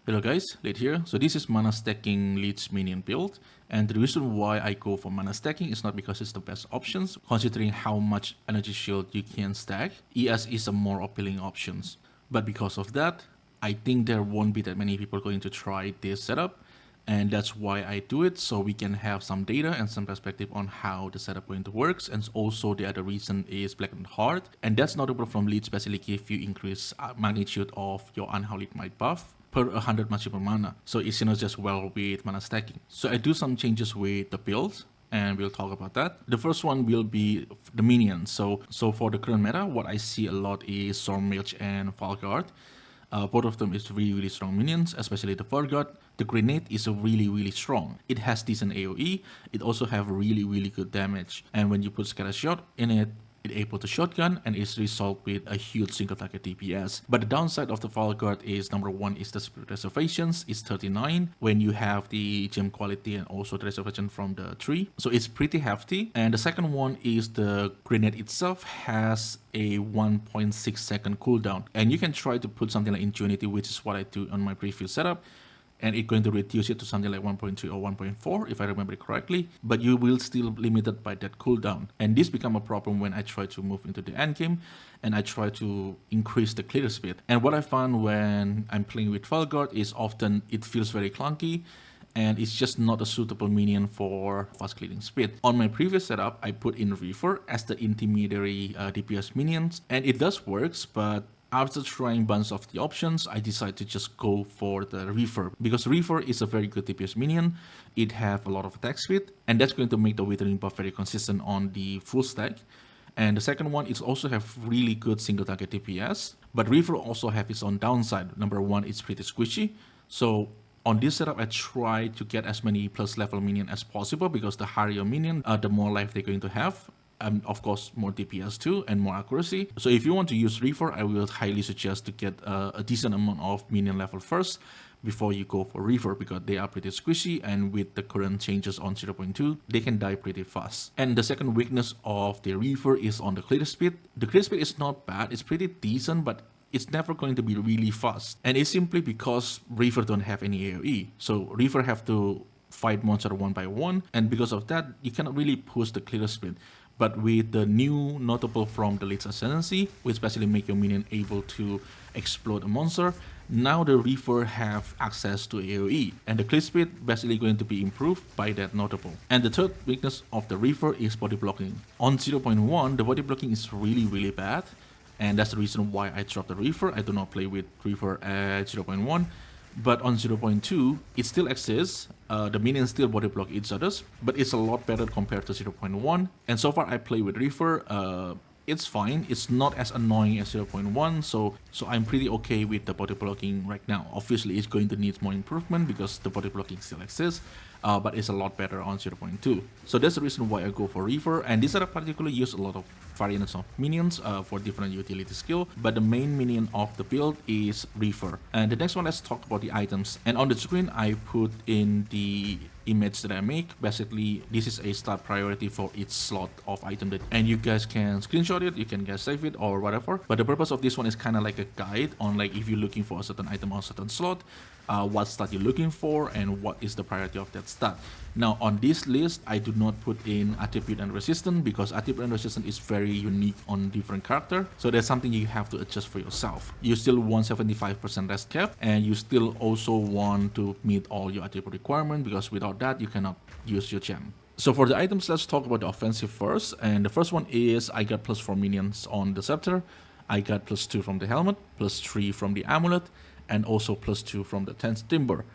Hello guys, Lich here. So this is mana stacking Lich minion build, and the reason why I go for mana stacking is not because it's the best options, considering how much energy shield you can stack. ES is a more appealing options, but because of that, I think there won't be that many people going to try this setup, and that's why I do it, so we can have some data and some perspective on how the setup going to works. And also the other reason is Blackened Heart, and that's notable from Lich basically if you increase magnitude of your Unhallowed Might buff per 100 magical mana, so it synergies just well with mana stacking. So I do some changes with the build, and we'll talk about that. The first one will be the minions. So for the current meta, what I see a lot is Storm Mage and Falguard. Both of them is really strong minions, especially the Falguard. The grenade is really strong. It has decent AoE. It also have really good damage. And when you put scatter shot in it, it's able to shotgun and is resolved with a huge single target DPS. But the downside of the Falguard is number one is the spirit reservations is 39 when you have the gem quality and also the reservation from the tree. So it's pretty hefty. And the second one is the grenade itself has a 1.6 second cooldown. And you can try to put something like Ingenuity, which is what I do on my previous setup, and it's going to reduce it to something like 1.3 or 1.4 if I remember it correctly, but you will still limited by that cooldown. And this become a problem when I try to move into the endgame and I try to increase the clear speed. And what I found when I'm playing with Falguard is often it feels very clunky and it's just not a suitable minion for fast clearing speed. On my previous setup, I put in Reaver as the intermediary DPS minions, and it does works, but after trying a bunch of the options, I decided to just go for the Reaver, because Reaver is a very good DPS minion. It have a lot of attack speed, and that's going to make the Withering buff very consistent on the full stack. And the second one is also have really good single target DPS, but Reaver also have its own downside. Number one, it's pretty squishy. So on this setup, I try to get as many plus level minion as possible, because the higher your minion, the more life they're going to have. And of course more DPS too and more accuracy. So if you want to use Reaver, I will highly suggest to get a decent amount of minion level first before you go for Reaver, because they are pretty squishy, and with the current changes on 0.2 they can die pretty fast. And the second weakness of the Reaver is on the clear speed. The clear speed is not bad, it's pretty decent, but it's never going to be really fast, and it's simply because Reaver don't have any AoE. So Reaver have to fight monster one by one, and because of that you cannot really push the clear speed. But with the new notable from the Lich Ascendancy, which basically make your minion able to explode a monster, now the Reaver have access to AoE, and the clear speed basically going to be improved by that notable. And the third weakness of the Reaver is body blocking. On 0.1, the body blocking is really bad, and that's the reason why I dropped the Reaver. I do not play with Reaver at 0.1. But on 0.2, it still exists. The minions still body block each other's, but it's a lot better compared to 0.1. And so far I play with Reaver, it's fine. It's not as annoying as 0.1, so I'm pretty okay with the body blocking right now. Obviously it's going to need more improvement because the body blocking still exists, but it's a lot better on 0.2. So that's the reason why I go for Reaver, and this setup particularly use a lot of variants of minions for different utility skill, but the main minion of the build is Reaver. And the next one, let's talk about the items. And on the screen I put in the image that I make. Basically this is a start priority for each slot of item that, and you guys can screenshot it, you can guys save it or whatever, but the purpose of this one is kind of like a guide on like if you're looking for a certain item on a certain slot, what stat you're looking for and what is the priority of that stat. Now on this list I do not put in attribute and resistance, because attribute and resistance is very unique on different character, so that's something you have to adjust for yourself. You still want 75% rest cap, and you still also want to meet all your attribute requirement, because without that you cannot use your gem. So for the items, let's talk about the offensive first, and the first one is I got +4 minions on the scepter, I got +2 from the helmet, +3 from the amulet, and also +2 from the 10th timber.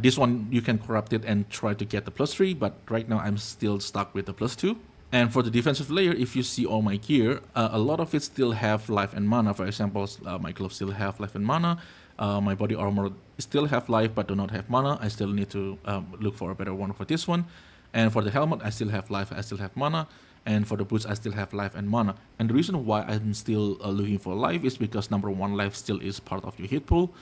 This one you can corrupt it and try to get the +3, but right now I'm still stuck with the +2. And for the defensive layer, if you see all my gear, a lot of it still have life and mana. For example, my gloves still have life and mana, my body armor still have life but do not have mana. I still need to look for a better one for this one. And for the helmet, I still have life, I still have mana. And for the boots, I still have life and mana. And the reason why I'm still looking for life is because number one, life still is part of your hit pool.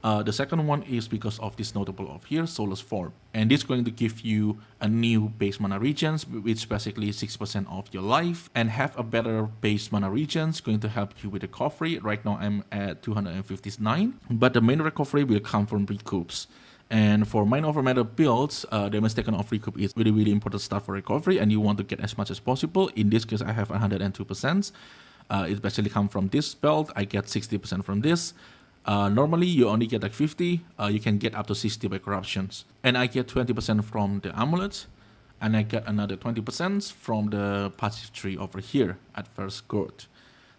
The second one is because of this notable of here, Soulless Form. And this is going to give you a new base mana regions, which basically 6% of your life, and have a better base mana regions, going to help you with recovery. Right now I'm at 259, but the main recovery will come from recoups. And for Mind Over Matter builds, damage taken off recoup is really important stuff for recovery, and you want to get as much as possible. In this case, I have 102%. It basically comes from this belt. I get 60% from this. Normally, you only get like 50. You can get up to 60 by corruptions. And I get 20% from the amulet. And I get another 20% from the passive tree over here at first growth.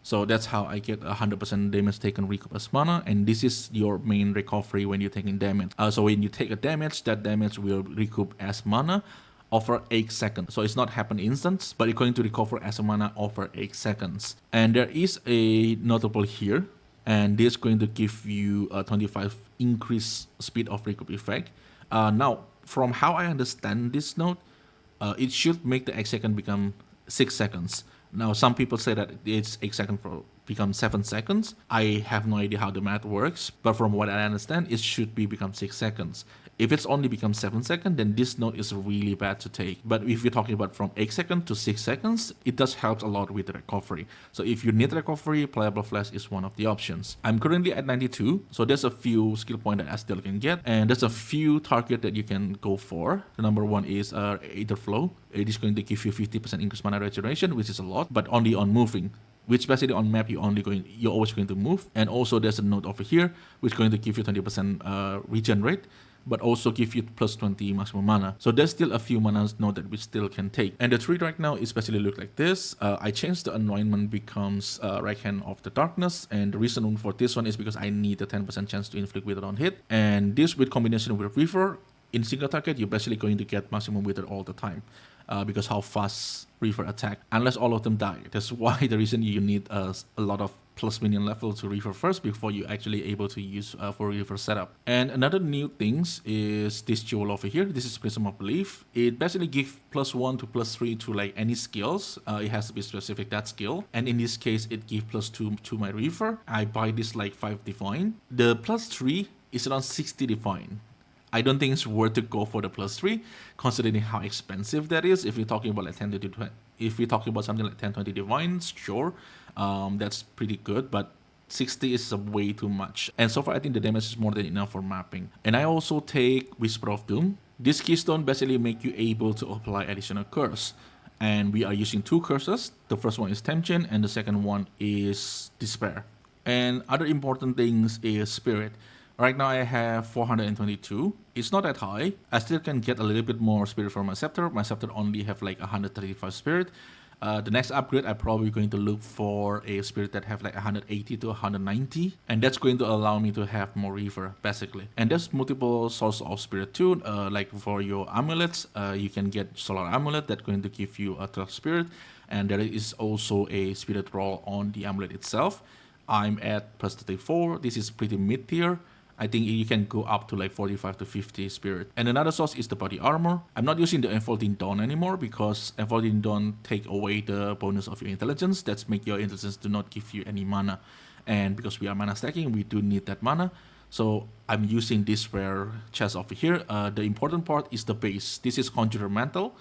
So that's how I get 100% damage taken recoup as mana, and this is your main recovery when you're taking damage. So when you take a damage, that damage will recoup as mana over 8 seconds. So it's not happen instant, but it's going to recover as a mana over 8 seconds. And there is a notable here, and this is going to give you a 25 increase speed of recoup effect. Now, from how I understand this note, it should make the 8 second become 6 seconds. Now, some people say that it's 8 seconds for become 7 seconds. I have no idea how the math works, but from what I understand, it should be become 6 seconds. If it's only become 7 seconds, then this node is really bad to take. But if you're talking about from 8 seconds to 6 seconds, it does help a lot with the recovery. So if you need recovery, Playable Flash is one of the options. I'm currently at 92, so there's a few skill points that I still can get, and there's a few targets that you can go for. The number one is Aether Flow. It is going to give you 50% increased mana regeneration, which is a lot, but only on moving. Which basically on map you're always going to move. And also there's a node over here which is going to give you 20% regen rate, but also give you plus 20 maximum mana. So there's still a few mana node that we still can take. And the tree right now is basically look like this. I changed the environment becomes right hand of the darkness, and the reason for this one is because I need a 10% chance to inflict wither on hit. And this with combination with Reaver, in single target you're basically going to get maximum wither all the time. Because how fast Reaver attack, unless all of them die. That's why the reason you need a lot of plus minion level to Reaver first before you actually able to use for Reaver setup. And another new things is this jewel over here. This is Prism of Belief. It basically gives +1 to +3 to like any skills. It has to be specific that skill. And in this case, it gives +2 to my Reaver. I buy this like 5 divine. The +3 is around 60 divine. I don't think it's worth to go for the +3, considering how expensive that is. If you're talking about like 10 to 20, if you're talking about something like 10-20 divines, sure, that's pretty good, but 60 is way too much. And so far, I think the damage is more than enough for mapping. And I also take Whisper of Doom. This keystone basically make you able to apply additional curse. And we are using 2 curses. The first one is Temptation, and the second one is Despair. And other important things is Spirit. Right now I have 422. It's not that high. I still can get a little bit more spirit from my scepter. My scepter only have like 135 spirit. The next upgrade, I'm probably going to look for a spirit that have like 180 to 190. And that's going to allow me to have more Reaver, basically. And there's multiple sources of spirit too. Like for your amulets, you can get Solar Amulet that's going to give you a 12 spirit. And there is also a spirit roll on the amulet itself. I'm at +34. This is pretty mid tier. I think you can go up to like 45 to 50 spirit. And another source is the body armor. I'm not using the Enfolding Dawn anymore because Enfolding Dawn take away the bonus of your intelligence. That's make your intelligence do not give you any mana. And because we are mana stacking, we do need that mana. So I'm using this rare chest over here. The important part is the base. This is Conjurer Mantle.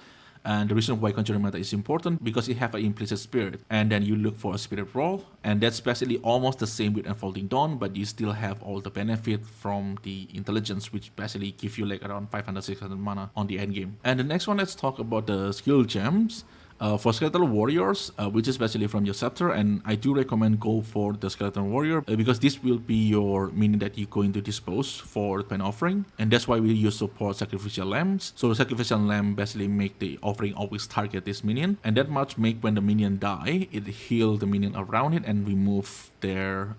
And the reason why Conjuring Meta is important because it have an implicit spirit, and then you look for a spirit roll, and that's basically almost the same with Enfolding Dawn, but you still have all the benefit from the intelligence, which basically give you like around 500-600 mana on the end game. And the next one, let's talk about the skill gems. For Skeletal Warriors, which is basically from your scepter, and I do recommend go for the Skeleton Warrior because this will be your minion that you're going to dispose for Pen Offering, and that's why we use support Sacrificial Lambs. So the Sacrificial Lamb basically make the offering always target this minion, and that much make when the minion die, it heal the minion around it and remove their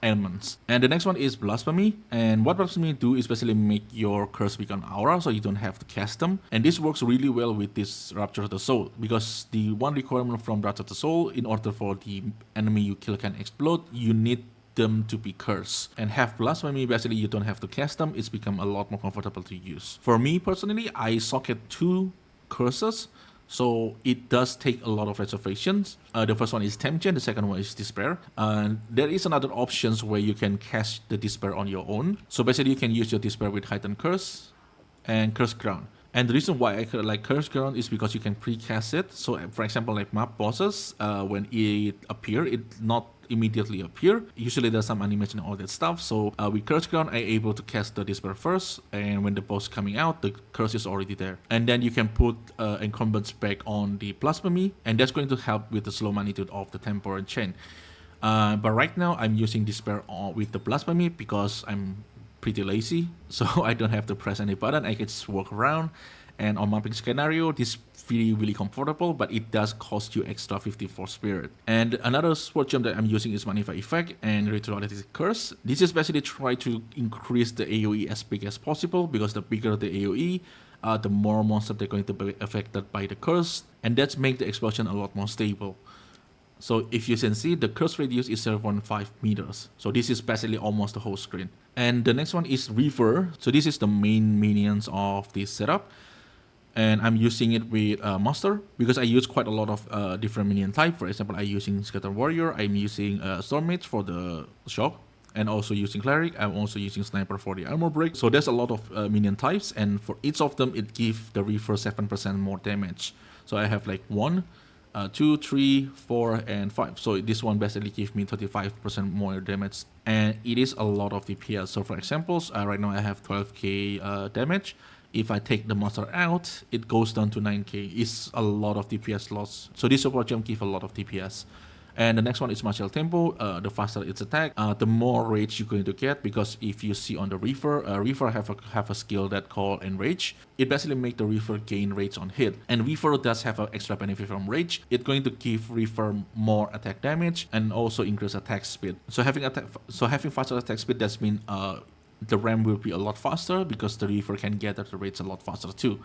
ailments. And the next one is Blasphemy, and what Blasphemy do is basically make your curse become aura, so you don't have to cast them. And this works really well with this Rapture of the Soul because the one requirement from Rapture of the Soul, in order for the enemy you kill can explode, you need them to be cursed. And have Blasphemy, basically you don't have to cast them, it's become a lot more comfortable to use. For me personally, I socket 2 curses. So it does take a lot of reservations. The first one is Temchen, the second one is Despair. There is another options where you can cast the Despair on your own. So basically you can use your Despair with Heightened Curse and Curse Ground. And the reason why I like Curse Ground is because you can precast it. So for example, like map bosses, when it appear, it not immediately appear. Usually there's some animation and all that stuff. So with Curse Ground, I'm able to cast the Despair first, and when the boss coming out, the curse is already there. And then you can put incumbents back on the Blasphemy, and that's going to help with the slow magnitude of the Tempo and Chain. But right now I'm using Despair with the Blasphemy because I'm pretty lazy, so I don't have to press any button. I can just walk around, and on mapping scenario, this really comfortable, but it does cost you extra 54 spirit. And another support gem that I'm using is Magnify Effect and Retroactive Curse. This is basically try to increase the AoE as big as possible, because the bigger the AoE, the more monsters they're going to be affected by the curse, and that's make the explosion a lot more stable. So if you can see, the curse radius is 0.5 meters. So this is basically almost the whole screen. And the next one is Reaver. So this is the main minions of this setup. And I'm using it with Master because I use quite a lot of different minion type. For example, I'm using Scatter Warrior, I'm using Storm Mage for the shock, and also using Cleric. I'm also using Sniper for the armor break. So there's a lot of minion types, and for each of them, it gives the Reaver 7% more damage. So I have like 1, 2, 3, 4, and 5. So this one basically gives me 35% more damage, and it is a lot of DPS. So for examples, right now I have 12k damage. If I take the monster out, it goes down to 9k. It's a lot of DPS loss. So this support gem gives a lot of DPS. And the next one is Martial Tempo. The faster its attack, the more rage you're going to get, because if you see on the Reaver, Reaver have a skill that called Enrage. It basically make the Reaver gain rage on hit. And Reaver does have an extra benefit from rage. It's going to give Reaver more attack damage and also increase attack speed. So having faster attack speed does mean the RAM will be a lot faster, because the Reaver can gather the rage a lot faster too.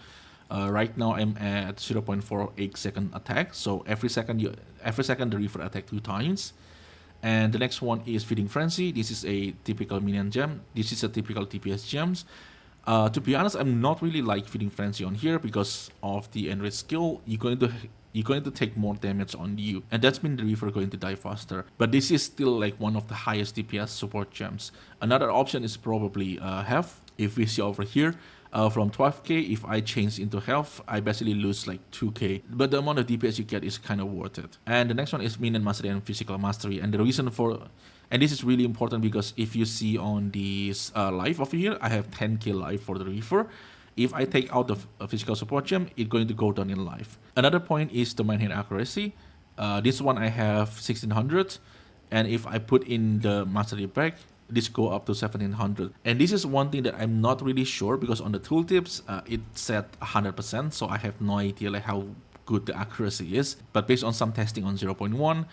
Right now I'm at 0.48 second attack, so every second the Reaver attack 2 times. And the next one is Feeding Frenzy. This is a typical minion gem. This is a typical TPS gems. To be honest, I'm not really like Feeding Frenzy on here because of the enrich skill. You're going to take more damage on you, and that's mean the Reaver going to die faster. But this is still like one of the highest DPS support gems. Another option is probably health. If we see over here, from 12k, if I change into health, I basically lose like 2k. But the amount of DPS you get is kind of worth it. And the next one is Minion Mastery and Physical Mastery. And the reason for... And this is really important because if you see on this life over here, I have 10k life for the Reaver. If I take out the physical support gem, it's going to go down in life. Another point is the man hit accuracy. This one I have 1600. And if I put in the mastery back, this go up to 1700. And this is one thing that I'm not really sure, because on the tooltips it said 100%, so I have no idea like how good the accuracy is. But based on some testing on 0.1,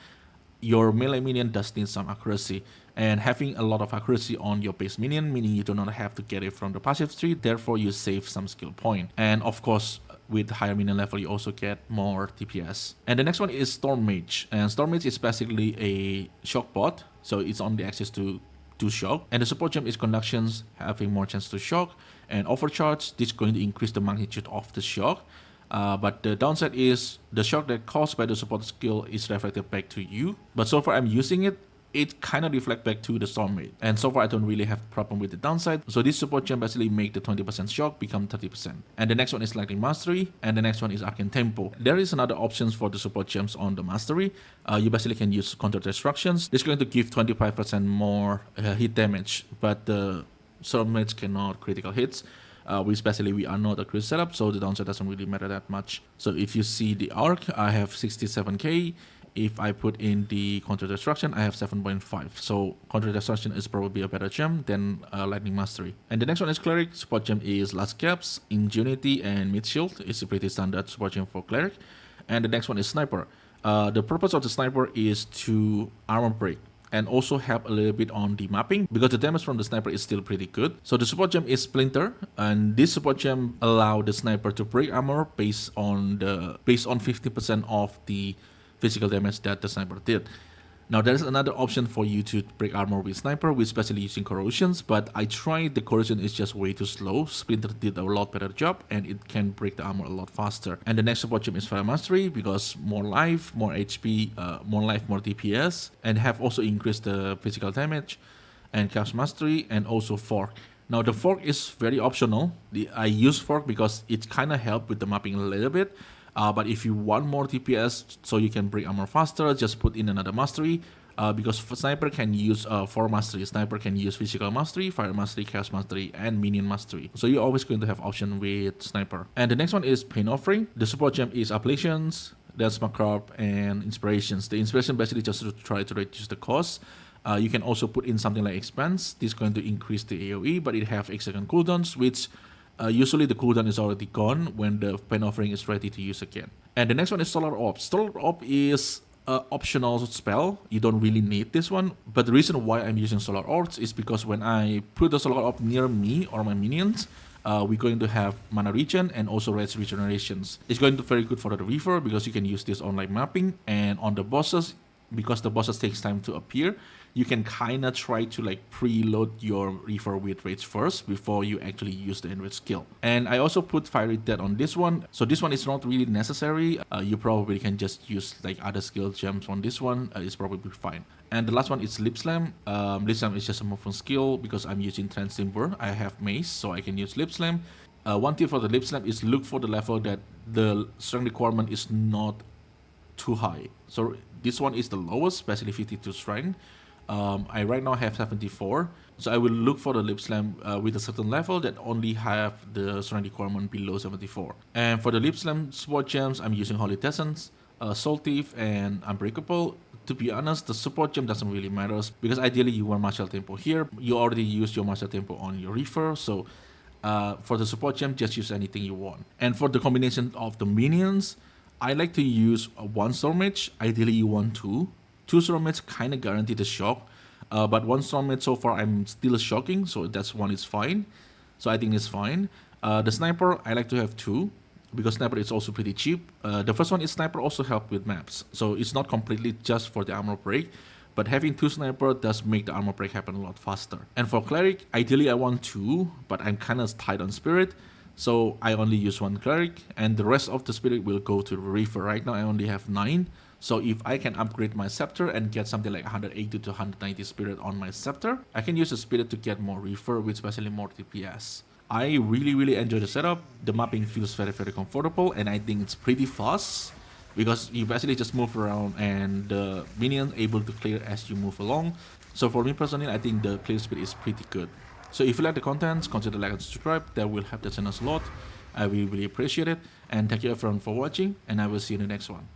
your melee minion does need some accuracy, and having a lot of accuracy on your base minion, meaning you do not have to get it from the passive tree, therefore you save some skill point. And of course, with higher minion level, you also get more DPS. And the next one is Storm Mage, and Storm Mage is basically a shock bot, so it's only access to shock. And the support gem is Conductions, having more chance to shock, and Overcharge. This is going to increase the magnitude of the shock. But the downside is the shock that caused by the support skill is reflected back to you. But so far I'm using it, it kind of reflects back to the Storm Mage. And so far I don't really have a problem with the downside. So this support gem basically make the 20% shock become 30%. And the next one is Lightning Mastery, and the next one is Arcane Tempo. There is another options for the support gems on the Mastery. You basically can use Counter Destructions. This is going to give 25% more hit damage, but the Storm Mage cannot critical hits. Especially we are not a crit setup, so the downside doesn't really matter that much. So if you see the arc, I have 67k. If I put in the Counter Destruction, I have 7.5. So Counter Destruction is probably a better gem than Lightning Mastery. And the next one is Cleric. Support gem is Last Gaps, Ingenuity, and Mid Shield. It's a pretty standard support gem for Cleric. And the next one is Sniper. The purpose of the Sniper is to armor break and also help a little bit on the mapping, because the damage from the Sniper is still pretty good. So the support gem is Splinter, and this support gem allow the Sniper to break armor based on 50% of the physical damage that the Sniper did. Now there is another option for you to break armor with sniper, with especially using corrosions, but I tried the corrosion is just way too slow. Splinter did a lot better job and it can break the armor a lot faster. And the next support gem is Fire Mastery because more life, more HP, more life, more DPS, and have also increased the physical damage, and Chaos Mastery, and also Fork. Now the Fork is very optional. I use Fork because it kind of helps with the mapping a little bit. But if you want more DPS so you can break armor faster, just put in another mastery. Because Sniper can use 4 mastery. Sniper can use Physical Mastery, Fire Mastery, Chaos Mastery, and Minion Mastery. So you're always going to have option with Sniper. And the next one is Pain Offering. The support gem is Appellations, that's Macroll, and Inspirations. The Inspiration basically just to try to reduce the cost. You can also put in something like Expanse. This is going to increase the AoE, but it have 8-second cooldowns, which usually the cooldown is already gone when the Pain Offering is ready to use again. And the next one is Solar Orb. Solar Orb is an optional spell. You don't really need this one. But the reason why I'm using Solar Orbs is because when I put the Solar Orb near me or my minions, we're going to have mana regen and also res regenerations. It's going to be very good for the Reaver because you can use this on like mapping, and on the bosses, because the bosses takes time to appear, you can kind of try to like preload your Reaver with Rage first before you actually use the Enrage skill. And I also put Fiery Death on this one, so this one is not really necessary. You probably can just use like other skill gems on this one. It's probably fine. And the last one is Lip Slam. Lip Slam is just a movement skill because I'm using Trance Timber. I have Mace, so I can use Lip Slam. One tip for the Lip Slam is look for the level that the strength requirement is not too high. So this one is the lowest, especially 52 strength. I right now have 74, so I will look for the Lip Slam with a certain level that only have the strength requirement below 74. And for the Lip Slam support gems, I'm using Holy Essence, Soul Thief, and Unbreakable. To be honest, the support gem doesn't really matter because ideally you want Martial Tempo here. You already used your Martial Tempo on your Reaver, so for the support gem, just use anything you want. And for the combination of the minions, I like to use one Storm Mage. Ideally you want two. Two Storm Mages kind of guarantee the shock, but one Storm Mage so far I'm still shocking, so that's one is fine. So I think it's fine. The Sniper, I like to have two, because Sniper is also pretty cheap. The first one is Sniper also help with maps, so it's not completely just for the armor break, but having two Sniper does make the armor break happen a lot faster. And for Cleric, ideally I want two, but I'm kind of tight on Spirit, so I only use one Cleric, and the rest of the Spirit will go to the Reaver. Right now I only have 9. So if I can upgrade my Scepter and get something like 180 to 190 Spirit on my Scepter, I can use the Spirit to get more Reaver with especially more DPS. I really enjoy the setup. The mapping feels very comfortable, and I think it's pretty fast because you basically just move around and the minion able to clear as you move along. So for me personally, I think the clear speed is pretty good. So if you like the content, consider like and subscribe. That will help the channel a lot. I will really appreciate it. And thank you everyone for watching, and I will see you in the next one.